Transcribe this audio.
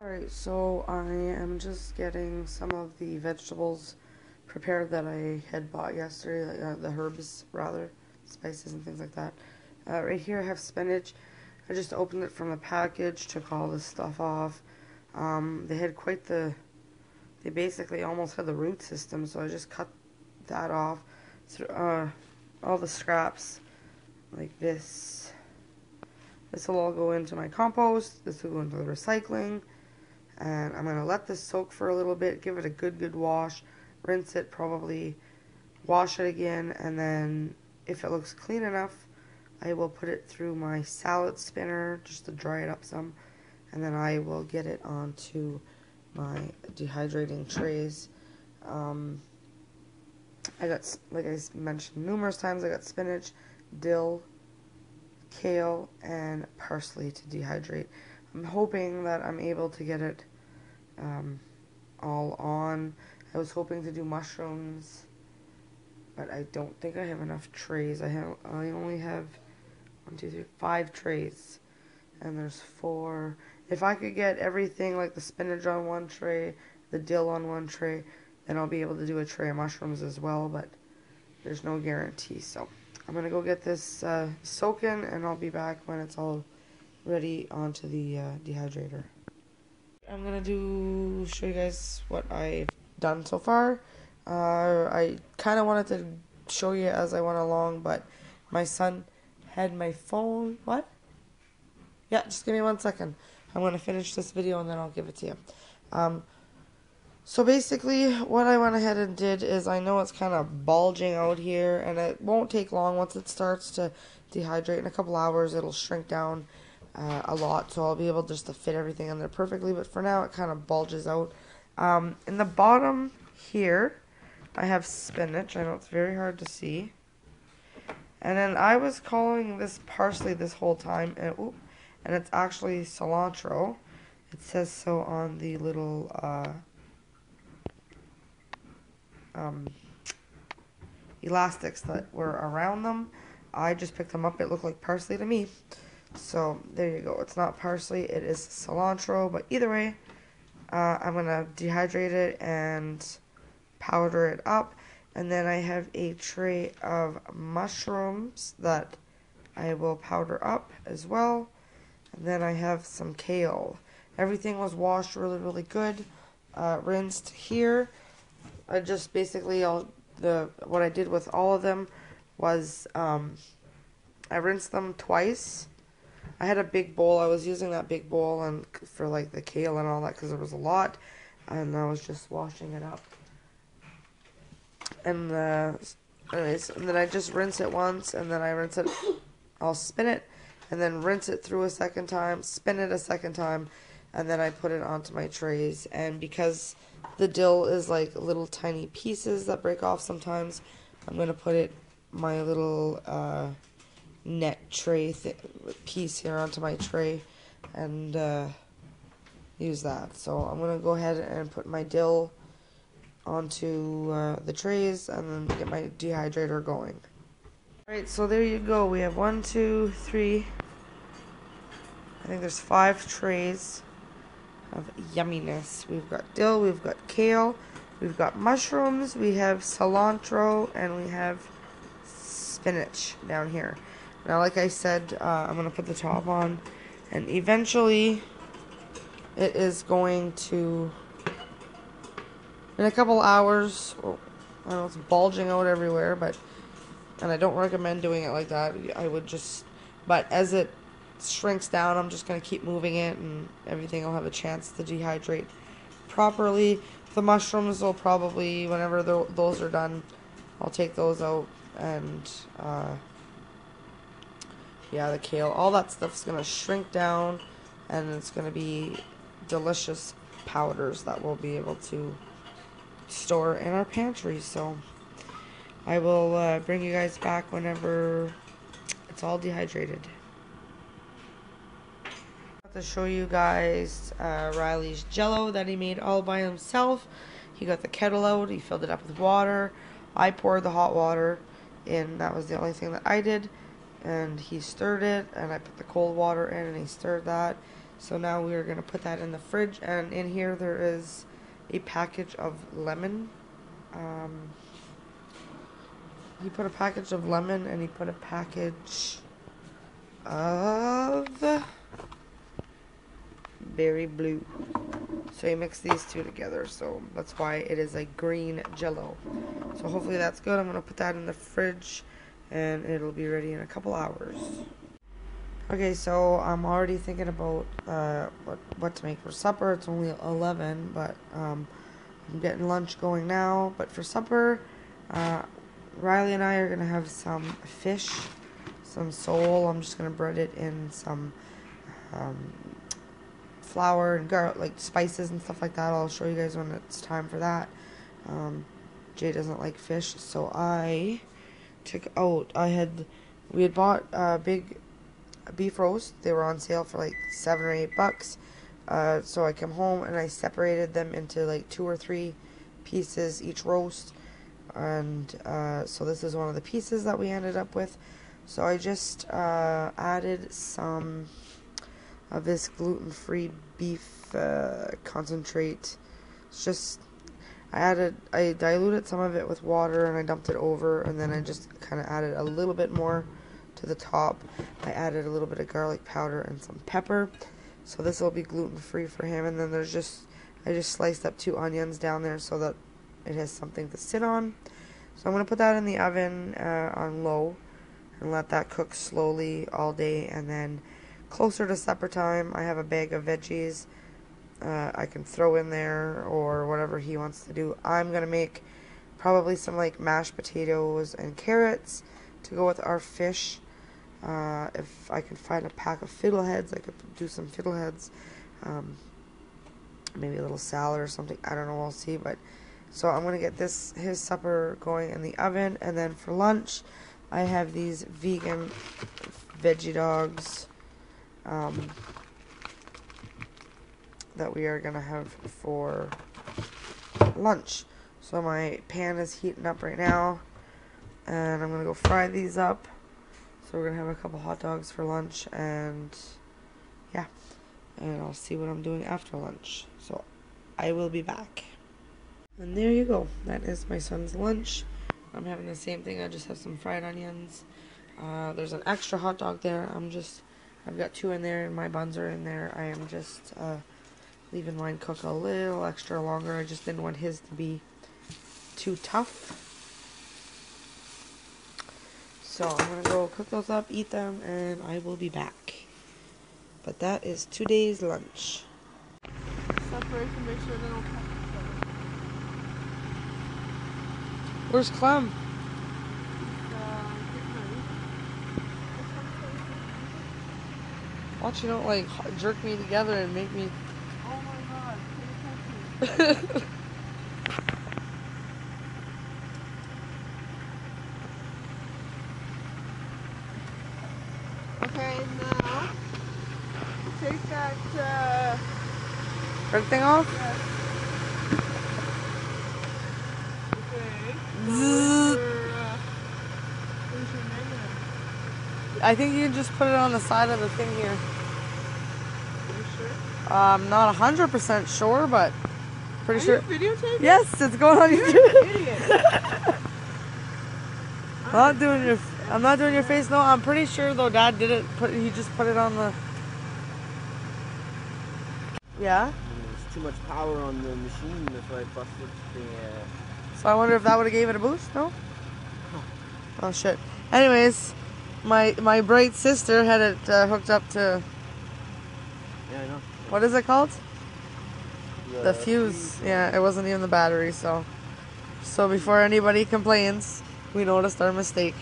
Alright, so I am just getting some of the vegetables prepared that I had bought yesterday, the herbs rather, spices and things like that. Right here I have spinach. I just opened it from the package, took all this stuff off. They had they basically almost had the root system, so I just cut that off. So, all the scraps, like this. This will all go into my compost, this will go into the recycling. And I'm going to let this soak for a little bit, give it a good wash, rinse it, probably wash it again, and then if it looks clean enough, I will put it through my salad spinner just to dry it up some, and then I will get it onto my dehydrating trays. I got, like I mentioned numerous times, I got spinach, dill, kale, and parsley to dehydrate. I'm hoping that I'm able to get it all on. I was hoping to do mushrooms, but I don't think I have enough trays. I only have 1, 2, 3, 5 trays, and there's 4. If I could get everything like the spinach on one tray, the dill on one tray, then I'll be able to do a tray of mushrooms as well, but there's no guarantee. So I'm gonna go get this soaking, and I'll be back when it's all ready onto the dehydrator. I'm gonna show you guys what I've done so far. I kind of wanted to show you as I went along, but my son had my phone. What? Yeah, just give me 1 second. I'm gonna finish this video and then I'll give it to you. So basically, what I went ahead and did is, I know it's kind of bulging out here, and it won't take long. Once it starts to dehydrate in a couple hours, it'll shrink down a lot, so I'll be able just to fit everything in there perfectly, but for now it kind of bulges out. In the bottom here, I have spinach. I know it's very hard to see. And then I was calling this parsley this whole time, and it's actually cilantro. It says so on the little elastics that were around them. I just picked them up. It looked like parsley to me. So there you go. It's not parsley, it is cilantro. But either way, I'm going to dehydrate it and powder it up. And then I have a tray of mushrooms that I will powder up as well. And then I have some kale. Everything was washed really good. Rinsed here. I just basically, what I did with all of them was I rinsed them twice. I had a big bowl. I was using that big bowl and for like the kale and all that because there was a lot, and I was just washing it up. And anyways, and then I just rinse it once, and then I rinse it. I'll spin it, and then rinse it through a second time, spin it a second time, and then I put it onto my trays. And because the dill is like little tiny pieces that break off sometimes, I'm gonna put my little net tray piece here onto my tray and use that. So I'm gonna go ahead and put my dill onto the trays and then get my dehydrator going. Alright, so there you go. We have 1, 2, 3, I think there's 5 trays of yumminess. We've got dill, we've got kale, we've got mushrooms, we have cilantro, and we have spinach down here. Now, like I said, I'm going to put the top on, and eventually it is going to, in a couple hours, I know it's bulging out everywhere, and I don't recommend doing it like that. I would just, but as it shrinks down, I'm just going to keep moving it, and everything will have a chance to dehydrate properly. The mushrooms will probably, whenever those are done, I'll take those out, and yeah, the kale, all that stuff's going to shrink down, and it's going to be delicious powders that we'll be able to store in our pantry. So I will bring you guys back whenever it's all dehydrated. To show you guys Riley's Jello that he made all by himself. He got the kettle out, he filled it up with water. I poured the hot water in. That was the only thing that I did. And he stirred it, and I put the cold water in, and he stirred that. So now we are going to put that in the fridge, and in here there is a package of lemon. He put a package of lemon, and he put a package of berry blue. So he mixed these two together, so that's why it is a green jello. So hopefully that's good. I'm going to put that in the fridge, and it'll be ready in a couple hours. Okay, so I'm already thinking about what to make for supper. It's only 11, but I'm getting lunch going now. But for supper, Riley and I are going to have some fish, some sole. I'm just going to bread it in some flour and garlic, like spices and stuff like that. I'll show you guys when it's time for that. Jay doesn't like fish, so I took out, we had bought big beef roast. They were on sale for like $7 or $8. So I came home and I separated them into like 2 or 3 pieces each roast. And so this is one of the pieces that we ended up with. So I just added some of this gluten-free beef concentrate. It's just, I diluted some of it with water and I dumped it over, and then I just kind of added a little bit more to the top. I added a little bit of garlic powder and some pepper. So this will be gluten-free for him. And then I just sliced up 2 onions down there so that it has something to sit on. So I'm going to put that in the oven on low and let that cook slowly all day. And then closer to supper time, I have a bag of veggies I can throw in there, or whatever he wants to do. I'm going to make probably some like mashed potatoes and carrots to go with our fish. If I can find a pack of fiddleheads, I could do some fiddleheads. Maybe a little salad or something. I don't know. We'll see. But so I'm gonna get his supper going in the oven, and then for lunch, I have these vegan veggie dogs that we are gonna have for lunch. So my pan is heating up right now, and I'm gonna go fry these up. So we're gonna have a couple hot dogs for lunch, and yeah, and I'll see what I'm doing after lunch. So I will be back. And there you go. That is my son's lunch. I'm having the same thing. I just have some fried onions. There's an extra hot dog there. I've got 2 in there, and my buns are in there. I am just leaving mine cook a little extra longer. I just didn't want his to be too tough. So I'm going to go cook those up, eat them, and I will be back. But that is today's lunch. Separation, make sure they don't touch each other. Where's Clem? Watch you don't like jerk me together and make me... Oh my god, pay attention. Okay, now take that Everything off? yes. Okay. Zzz. Where's your negative? I think you can just put it on the side of the thing here. Are you sure? I'm not 100% sure, but pretty Are sure. you videotaping? Yes, it's going on You're YouTube. an idiot. I'm not doing your face. No, I'm pretty sure though. Dad did it. He just put it on the. Yeah. There's too much power on the machine, that's why I busted the... So I wonder if that would have gave it a boost. No. Oh shit. Anyways, my bright sister had it hooked up to. Yeah, I know. What is it called? The fuse. Yeah, it wasn't even the battery. So before anybody complains, we noticed our mistake.